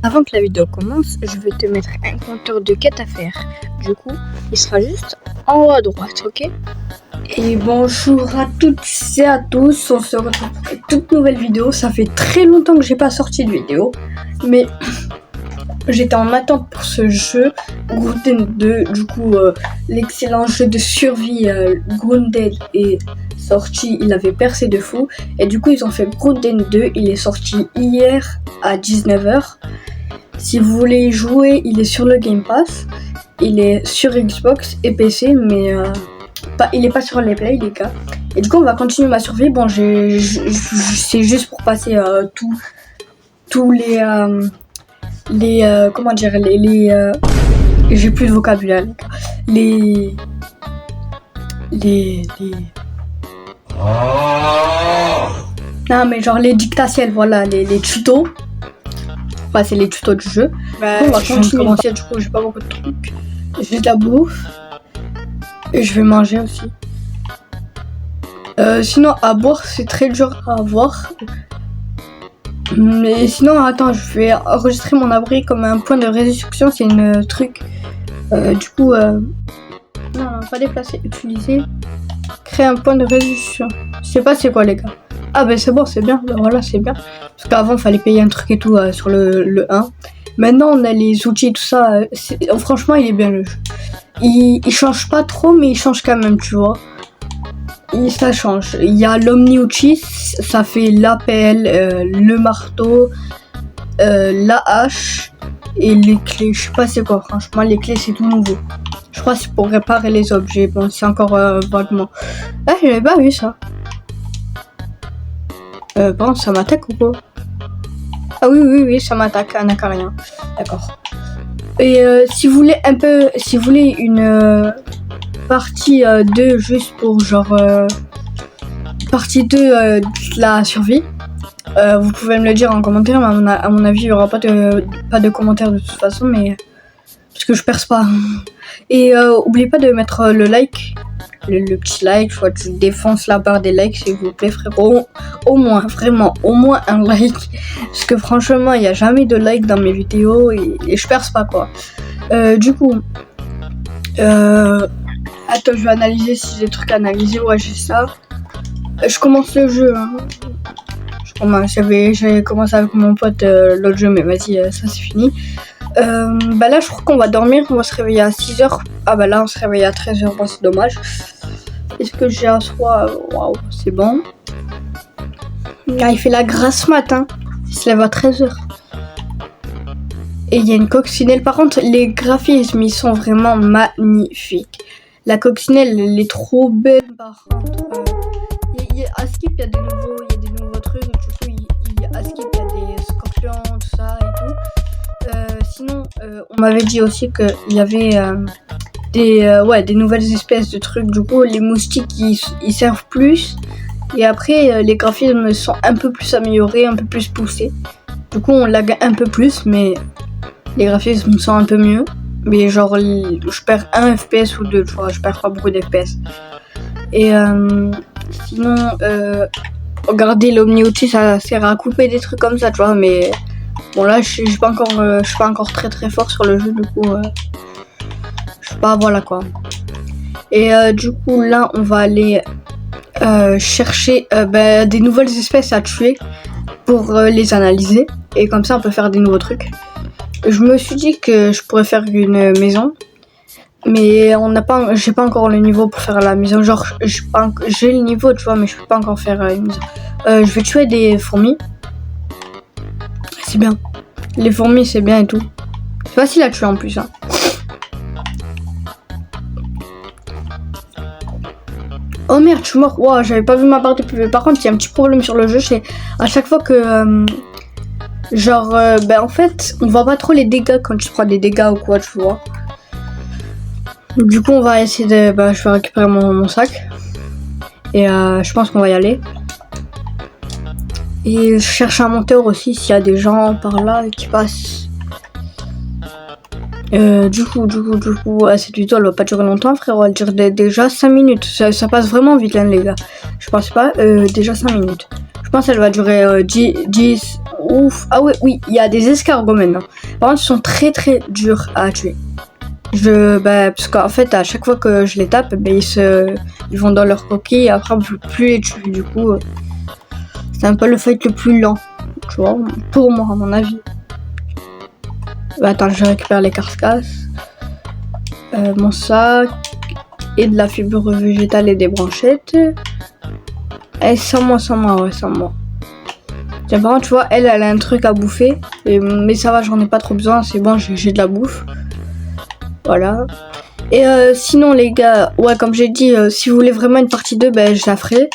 Avant que la vidéo commence, je vais te mettre un compteur de quêtes à faire. Du coup, il sera juste en haut à droite, ok? Et bonjour à toutes et à tous, on se retrouve pour une toute nouvelle vidéo. Ça fait très longtemps que j'ai pas sorti de vidéo, mais j'étais en attente pour ce jeu Grounded 2. Du coup, l'excellent jeu de survie Grounded est sorti, il avait percé de fou. Et du coup, ils ont fait Grounded 2, il est sorti hier à 19h. Si vous voulez y jouer, il est sur le Game Pass. Il est sur Xbox et PC, mais il est pas sur les Play, les gars. Et du coup, on va continuer ma survie. Bon, c'est juste pour passer tous les comment dire, j'ai plus de vocabulaire, les non, mais genre les dictatiels, voilà, les tutos. Bah, c'est les tutos du jeu. Bah, on va continuer. Du coup, j'ai pas beaucoup de trucs. J'ai de la bouffe. Et je vais manger aussi. Sinon, à boire, c'est très dur à avoir. Mais sinon, attends, je vais enregistrer mon abri comme un point de réduction. C'est une truc. Du coup, non, pas déplacer. Utiliser. Créer un point de réduction. Je sais pas c'est quoi, les gars. Ah, ben c'est bon, c'est bien. Ben, voilà, c'est bien. Parce qu'avant, il fallait payer un truc et tout sur le 1. Maintenant, on a les outils et tout ça. Franchement, il est bien le jeu. Il change pas trop, mais il change quand même, tu vois. Ça change. Il y a l'omni-outil, ça fait l'appel, le marteau, la hache et les clés. Je sais pas c'est quoi, franchement, les clés c'est tout nouveau. Je crois que c'est pour réparer les objets. Bon, c'est encore vaguement. Ah, j'avais pas vu ça. Bon, ça m'attaque ou quoi? Ah oui, ça m'attaque, un acarien. D'accord. Et si vous voulez une partie 2 juste pour genre partie 2 de la survie, vous pouvez me le dire en commentaire, mais à mon avis il n'y aura pas de commentaires de toute façon, mais parce que je perce pas. Et oubliez pas de mettre le like, le petit like, soit tu défonces la barre des likes s'il vous plaît frérot, au moins un like, parce que franchement il n'y a jamais de like dans mes vidéos et je perce pas quoi. Du coup attends, je vais analyser si j'ai des trucs à analyser. Ouais, j'ai ça. Je commence le jeu, hein. J'avais commencé avec mon pote l'autre jeu, mais vas-y, ça c'est fini. Bah là je crois qu'on va dormir, on va se réveiller à 6h. Ah bah là on se réveille à 13h, bon c'est dommage. Est-ce que j'ai un soir? Waouh, c'est bon. Ah, il fait la grasse matin, il se lève à 13h. Et il y a une coccinelle, par contre les graphismes ils sont vraiment magnifiques. La coccinelle elle est trop belle par contre. À Skip il y a des nouveaux trucs, du coup à Skip il y a des scorpions, tout ça et tout. Sinon, on m'avait dit aussi qu'il y avait des nouvelles espèces de trucs. Du coup, les moustiques, ils servent plus. Et après, les graphismes sont un peu plus améliorés, un peu plus poussés. Du coup, on lag un peu plus, mais les graphismes sont un peu mieux. Mais genre, je perds 1 FPS ou 2, tu vois, je perds pas beaucoup d'FPS. Et sinon, regardez l'omni-outil, ça sert à couper des trucs comme ça, tu vois, mais... Bon là je suis pas encore très fort sur le jeu, du coup je sais pas, voilà quoi. Et du coup là on va aller chercher des nouvelles espèces à tuer pour les analyser, et comme ça on peut faire des nouveaux trucs. Je me suis dit que je pourrais faire une maison, mais j'ai pas encore le niveau pour faire la maison. Genre j'ai le niveau, tu vois, mais je peux pas encore faire une maison. Je vais tuer des fourmis. C'est bien. Les fourmis, c'est bien et tout. C'est facile à tuer en plus. Hein. Oh merde, je suis mort. Wow, j'avais pas vu ma barre de PV. Par contre, il y a un petit problème sur le jeu. C'est à chaque fois que... en fait, on voit pas trop les dégâts quand tu prends des dégâts ou quoi, tu vois. Du coup, on va essayer de... je vais récupérer mon sac. Et je pense qu'on va y aller. Et je cherche un monteur aussi s'il y a des gens par là qui passent. Du coup, cette vidéo elle va pas durer longtemps, frérot. Elle dure déjà 5 minutes. Ça passe vraiment vite, hein, les gars. Je pense pas. Déjà 5 minutes. Je pense qu'elle va durer 10. Ouf. Ah ouais, oui, il y a des escargots maintenant. Par contre, ils sont très très durs à tuer. Parce qu'en fait, à chaque fois que je les tape, ils vont dans leur coquille et après on peut plus les tuer. Du coup, c'est un peu le fight le plus lent, tu vois, pour moi, à mon avis. Attends, je récupère les carcasses, mon sac et de la fibre végétale et des branchettes. Et sans moi, ouais, sans moi. Tiens, par contre, tu vois, elle a un truc à bouffer, mais ça va, j'en ai pas trop besoin, c'est bon, j'ai de la bouffe. Voilà. Et sinon, les gars, ouais, comme j'ai dit, si vous voulez vraiment une partie 2, je la ferai.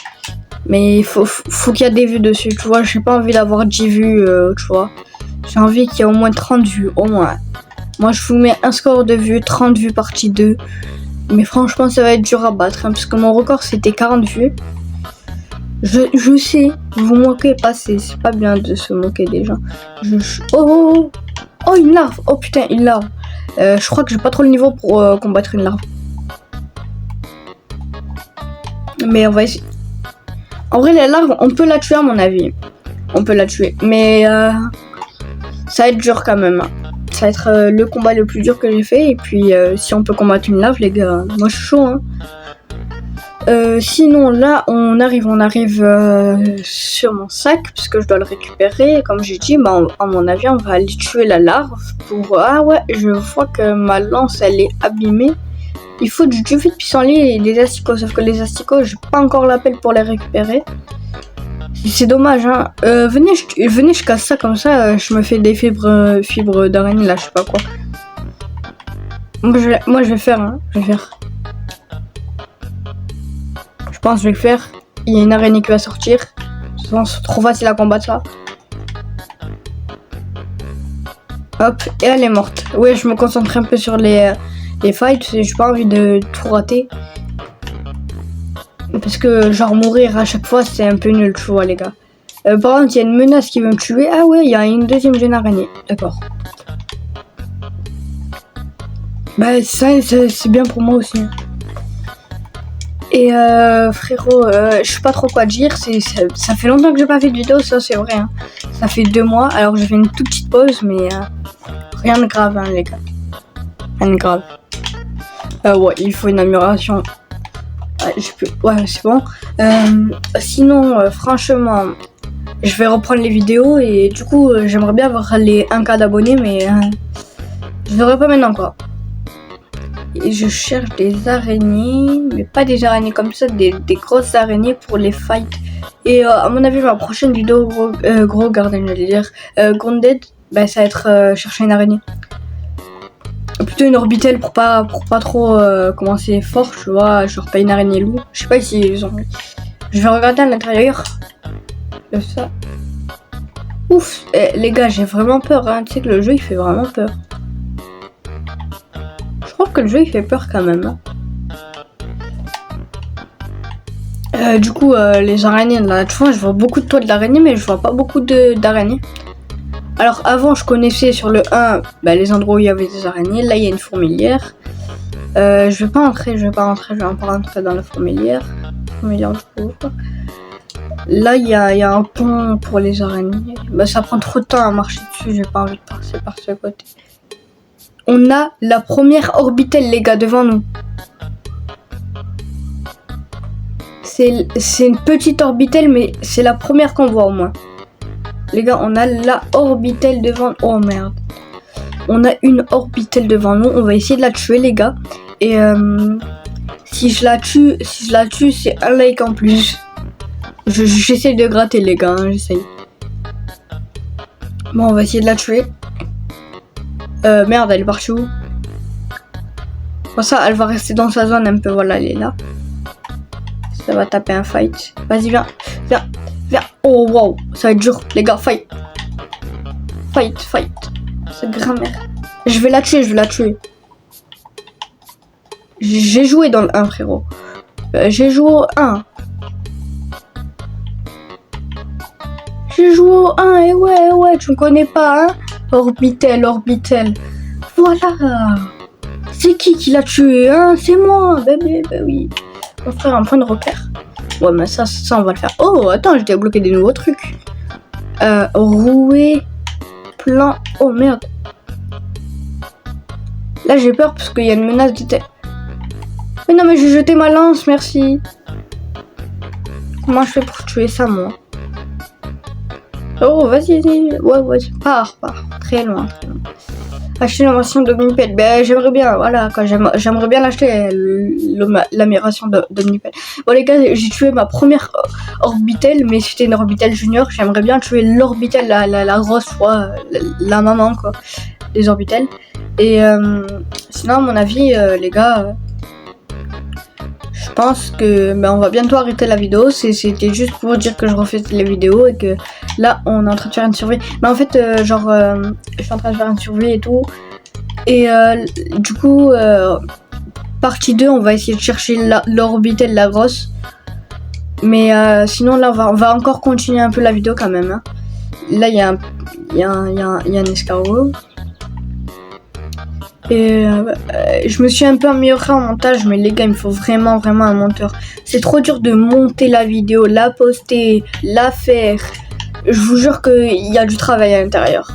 Mais il faut qu'il y ait des vues dessus, tu vois. J'ai pas envie d'avoir 10 vues, tu vois. J'ai envie qu'il y ait au moins 30 vues, au moins. Moi, je vous mets un score de vues, 30 vues partie 2. Mais franchement, ça va être dur à battre, hein, parce que mon record, c'était 40 vues. Je sais, vous vous moquez pas, c'est pas bien de se moquer des gens. Oh, une larve. Oh putain, une larve. Je crois que j'ai pas trop le niveau pour combattre une larve. Mais on va essayer. En vrai, la larve, on peut la tuer à mon avis. On peut la tuer. Mais ça va être dur quand même. Ça va être le combat le plus dur que j'ai fait. Et puis, si on peut combattre une larve, les gars, moi je suis chaud. Hein. Sinon, là, on arrive sur mon sac. Puisque je dois le récupérer. Comme j'ai dit, à mon avis, on va aller tuer la larve. Ah ouais, je vois que ma lance, elle est abîmée. Il faut du vide pissenlit et des asticots. Sauf que les asticots, j'ai pas encore l'appel pour les récupérer. C'est dommage, hein. Venez, je casse ça comme ça. Je me fais des fibres d'araignée, là, je sais pas quoi. Moi, je vais faire, hein. Je pense que je vais le faire. Il y a une araignée qui va sortir. C'est trop facile à combattre, ça. Hop, et elle est morte. Ouais, je me concentre un peu sur les fights, j'ai pas envie de tout rater. Parce que genre mourir à chaque fois c'est un peu nul, tu vois les gars. Par contre, il y a une menace qui veut me tuer. Ah ouais, il y a une deuxième jeune araignée. D'accord. Ça c'est bien pour moi aussi. Et frérot, je sais pas trop quoi dire. Ça fait longtemps que j'ai pas fait de vidéo, ça c'est vrai. Hein. Ça fait 2 mois, alors j'ai fait une toute petite pause, mais rien de grave, hein, les gars. Rien de grave. Ouais, il faut une amélioration. Ouais, c'est bon. Sinon, franchement, je vais reprendre les vidéos et du coup, j'aimerais bien avoir les 1K d'abonnés, mais je l'aurai pas maintenant, quoi. Et je cherche des araignées, mais pas des araignées comme ça, des grosses araignées pour les fights. Et à mon avis, ma prochaine vidéo, gros garden, j'allais dire, Grounded, ça va être chercher une araignée. Plutôt une orbitelle pour pas trop commencer fort, tu vois, genre pas une araignée loup. Je sais pas si ils ont. Je vais regarder à l'intérieur. Ça. Ouf, les gars, j'ai vraiment peur, hein. Tu sais que le jeu il fait vraiment peur. Je trouve que le jeu il fait peur quand même. Hein. Du coup, les araignées là, tu vois, je vois beaucoup de toits de l'araignée, mais je vois pas beaucoup d'araignées. Alors avant je connaissais sur le 1 les endroits où il y avait des araignées. Là il y a une fourmilière. Je vais pas entrer, je vais pas rentrer dans la fourmilière. Fourmilière du coup. Là il y a un pont pour les araignées. Ça prend trop de temps à marcher dessus, j'ai pas envie de passer par ce côté. On a la première orbitelle les gars devant nous. C'est une petite orbitelle mais c'est la première qu'on voit au moins. Les gars, on a la orbitelle devant... Oh merde. On a une orbitelle devant nous. On va essayer de la tuer, les gars. Et si je la tue, c'est un like en plus. J'essaie de gratter, les gars. Hein, j'essaye. Bon, on va essayer de la tuer. Merde, elle est partie où? Comme ça, elle va rester dans sa zone un peu. Voilà, elle est là. Ça va taper un fight. Vas-y, viens. Oh wow, ça va être dur, les gars, fight. C'est grand-mère. Je vais la tuer. J'ai joué dans le 1, frérot. J'ai joué au 1. Et ouais, tu me connais pas, hein? Orbitel. Voilà. C'est qui l'a tué, hein? C'est moi, bébé, oui. On va faire un point de repère. Ouais, mais ça, on va le faire. Oh, attends, j'ai débloqué des nouveaux trucs. roué, plan. Oh merde. Là j'ai peur parce qu'il y a une menace de tête. Mais non mais j'ai jeté ma lance, merci. Comment je fais pour tuer ça moi? Oh vas-y, ouais, pars, très loin. Acheter l'amélioration d'Omnipel, ben j'aimerais bien, voilà, quoi, j'aimerais bien l'acheter, l'amélioration d'Omnipel. Bon les gars, j'ai tué ma première Orbitel, mais c'était une Orbitel Junior, j'aimerais bien tuer l'Orbitel, la grosse, la maman, quoi, des Orbitel. Et sinon, à mon avis, les gars, je pense que on va bientôt arrêter la vidéo. C'était juste pour dire que je refais les vidéos et que là, on est en train de faire une survie. Mais en fait, je suis en train de faire une survie et tout. Et du coup, partie 2, on va essayer de chercher l'Orbitel, la grosse. Mais sinon, là, on va encore continuer un peu la vidéo quand même. Hein. Là, il y a un escargot. Et je me suis un peu améliorée en montage, mais les gars, il me faut vraiment un monteur. C'est trop dur de monter la vidéo, la poster, la faire. Je vous jure qu'il y a du travail à l'intérieur.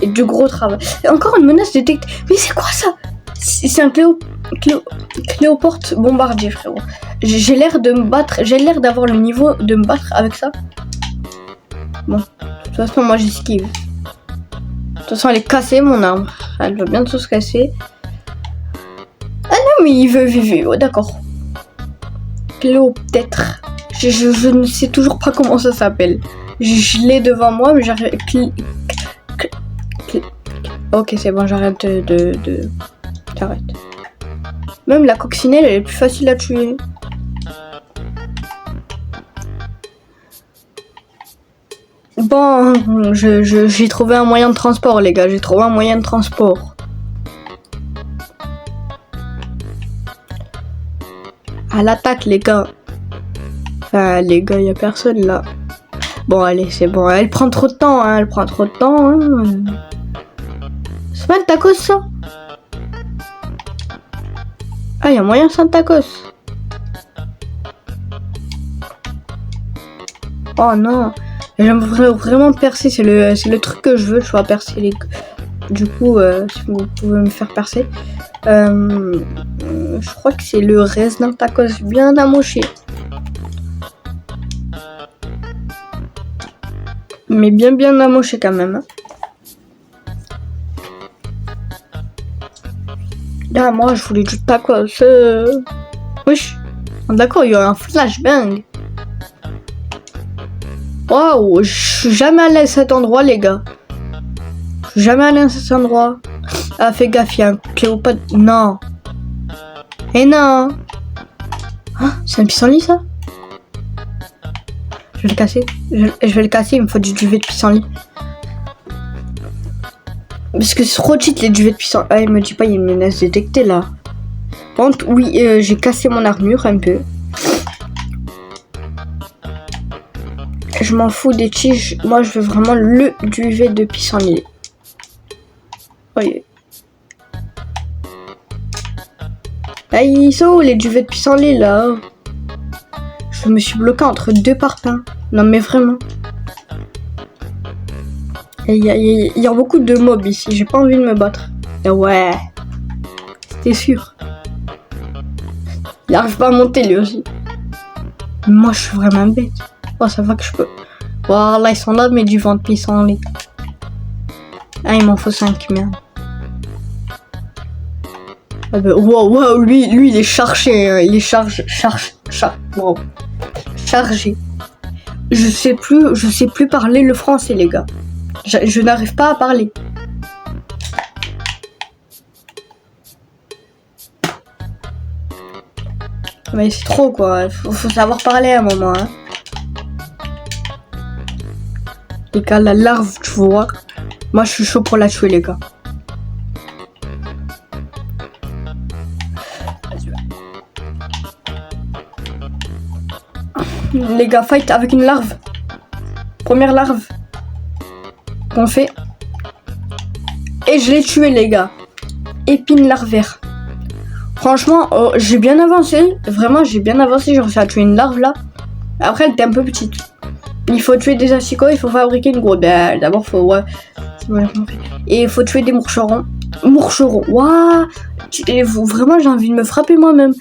Et du gros travail. Et encore une menace détectée. Mais c'est quoi ça? C'est un Cléoporte bombardier, frérot. J'ai l'air de me battre, j'ai l'air d'avoir le niveau de me battre avec ça. Bon, de toute façon, moi j'esquive. De toute façon, elle est cassée, mon arme. Elle va bientôt se casser. Ah non, mais il veut vivre. Oh, d'accord. Cléo, peut-être. Je ne sais toujours pas comment ça s'appelle. Je l'ai devant moi, mais j'arrête. Ok, c'est bon, j'arrête J'arrête. Même la coccinelle, elle est plus facile à tuer. Bon, j'ai trouvé un moyen de transport, les gars. J'ai trouvé un moyen de transport. À l'attaque, les gars. Enfin, les gars, y a personne là. Bon, allez, c'est bon. Elle prend trop de temps, hein. Elle prend trop de temps, hein. C'est pas le tacos, ça? Ah, y a moyen sans tacos. Oh non. J'aimerais vraiment percer, c'est le truc que je veux, je dois percer les... Du coup, si vous pouvez me faire percer. Je crois que c'est le reste d'un tacos bien amoché. Mais bien amoché quand même. Là, moi, je voulais du tacos. Wesh. D'accord, il y a un flashbang. Waouh, je suis jamais allé à cet endroit, les gars. Je suis jamais allé à cet endroit. Ah, fais gaffe, il y a un Cléopâtre. Non. Eh non. Ah, c'est un pissenlit, ça? Je vais le casser. Je vais le casser, il me faut du duvet de pissenlit. Parce que c'est trop cheat, les duvets de pissenlit. Ah, il me dit pas, il y a une menace détectée, là. Bon, oui, j'ai cassé mon armure un peu. Je m'en fous des tiges. Moi, je veux vraiment le duvet de pissenlit. Voyez. Ah, ils sont où les duvets de pissenlit là? Je me suis bloqué entre deux parpaings. Non, mais vraiment. Il y a beaucoup de mobs ici. J'ai pas envie de me battre. Et ouais. C'était sûr. Il arrive pas à monter lui aussi. Moi, je suis vraiment bête. Oh, ça va que je peux. Voilà, ils sont là, mais du vent de pissenlit. Ah, il m'en faut 5, merde. Ah bah, wow, lui, il est chargé. Hein. Il est chargé. Wow. Chargé. Je sais plus parler le français, les gars. Je n'arrive pas à parler. Mais c'est trop, quoi. Faut savoir parler à un moment, hein. Les gars, la larve, tu vois. Moi, je suis chaud pour la tuer, les gars. Les gars, fight avec une larve. Première larve qu'on fait. Et je l'ai tué, les gars. Épine larvaire. Franchement, oh, j'ai bien avancé. Vraiment, j'ai bien avancé. J'ai réussi à tuer une larve, là. Après, elle était un peu petite. Il faut tuer des asticots, il faut fabriquer une grotte. Ben, d'abord, faut... Ouais. Et il faut tuer des mourcherons. Mourcherons, waouh. Vraiment, j'ai envie de me frapper moi-même.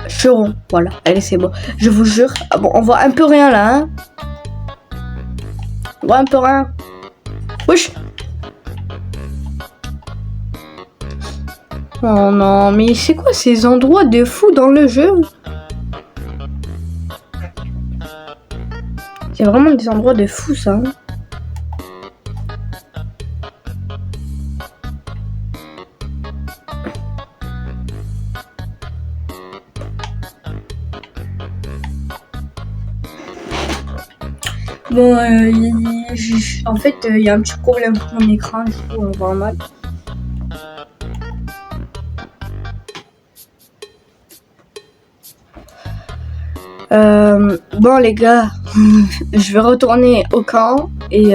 Cheron, voilà. Allez, c'est bon. Je vous jure. Ah bon, on voit un peu rien là, hein. On voit un peu rien. Wesh. Oh non, mais c'est quoi ces endroits de fou dans le jeu? C'est vraiment des endroits de fou, ça. Hein. Bon, en fait, il y a un petit problème pour mon écran, du coup, on voit mal. Bon les gars, je vais retourner au camp et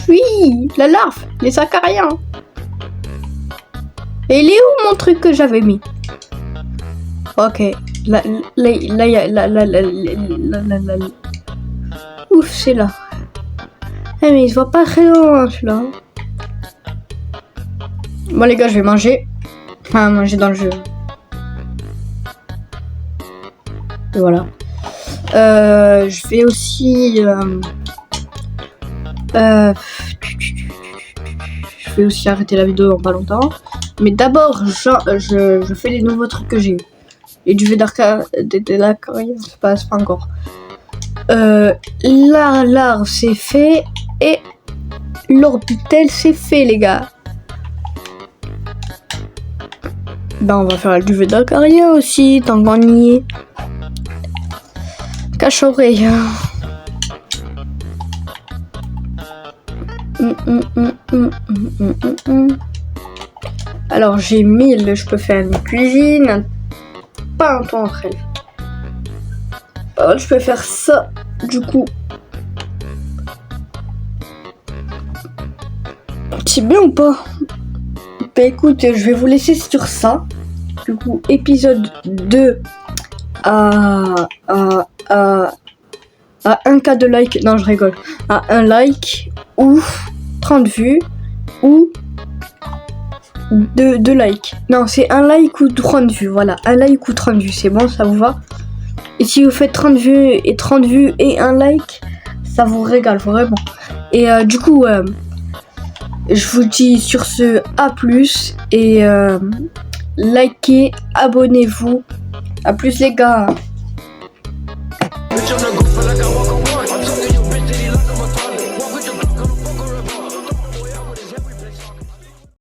oui, la larve, les acariens. Et il est où mon truc que j'avais mis? Ok, là, ouf, c'est là. Eh mais il se voit pas très loin celui-là. Bon les gars, je vais manger. Enfin, manger dans le jeu. Et voilà. Je vais aussi arrêter la vidéo en pas longtemps. Mais d'abord, je fais les nouveaux trucs que j'ai. Et du jeu d'arcade, c'est pas encore. La larve c'est fait et l'orbitel c'est fait les gars. Ben on va faire le duvet d'Acaria aussi tant qu'on y est. Cache-oreille. Alors j'ai 1000, je peux faire une cuisine, pas un toit entre elles. Alors, je peux faire ça du coup. C'est bien ou pas? Bah écoute, je vais vous laisser sur ça. Du coup, épisode 2 à 1K de like. Non, je rigole. À 1 like ou 30 vues ou 2 likes. Non, c'est 1 like ou 30 vues. Voilà, 1 like ou 30 vues. C'est bon, ça vous va? Et si vous faites 30 vues et 1 like, ça vous régale vraiment. Et du coup, je vous dis sur ce à plus et likez, abonnez-vous. À plus les gars.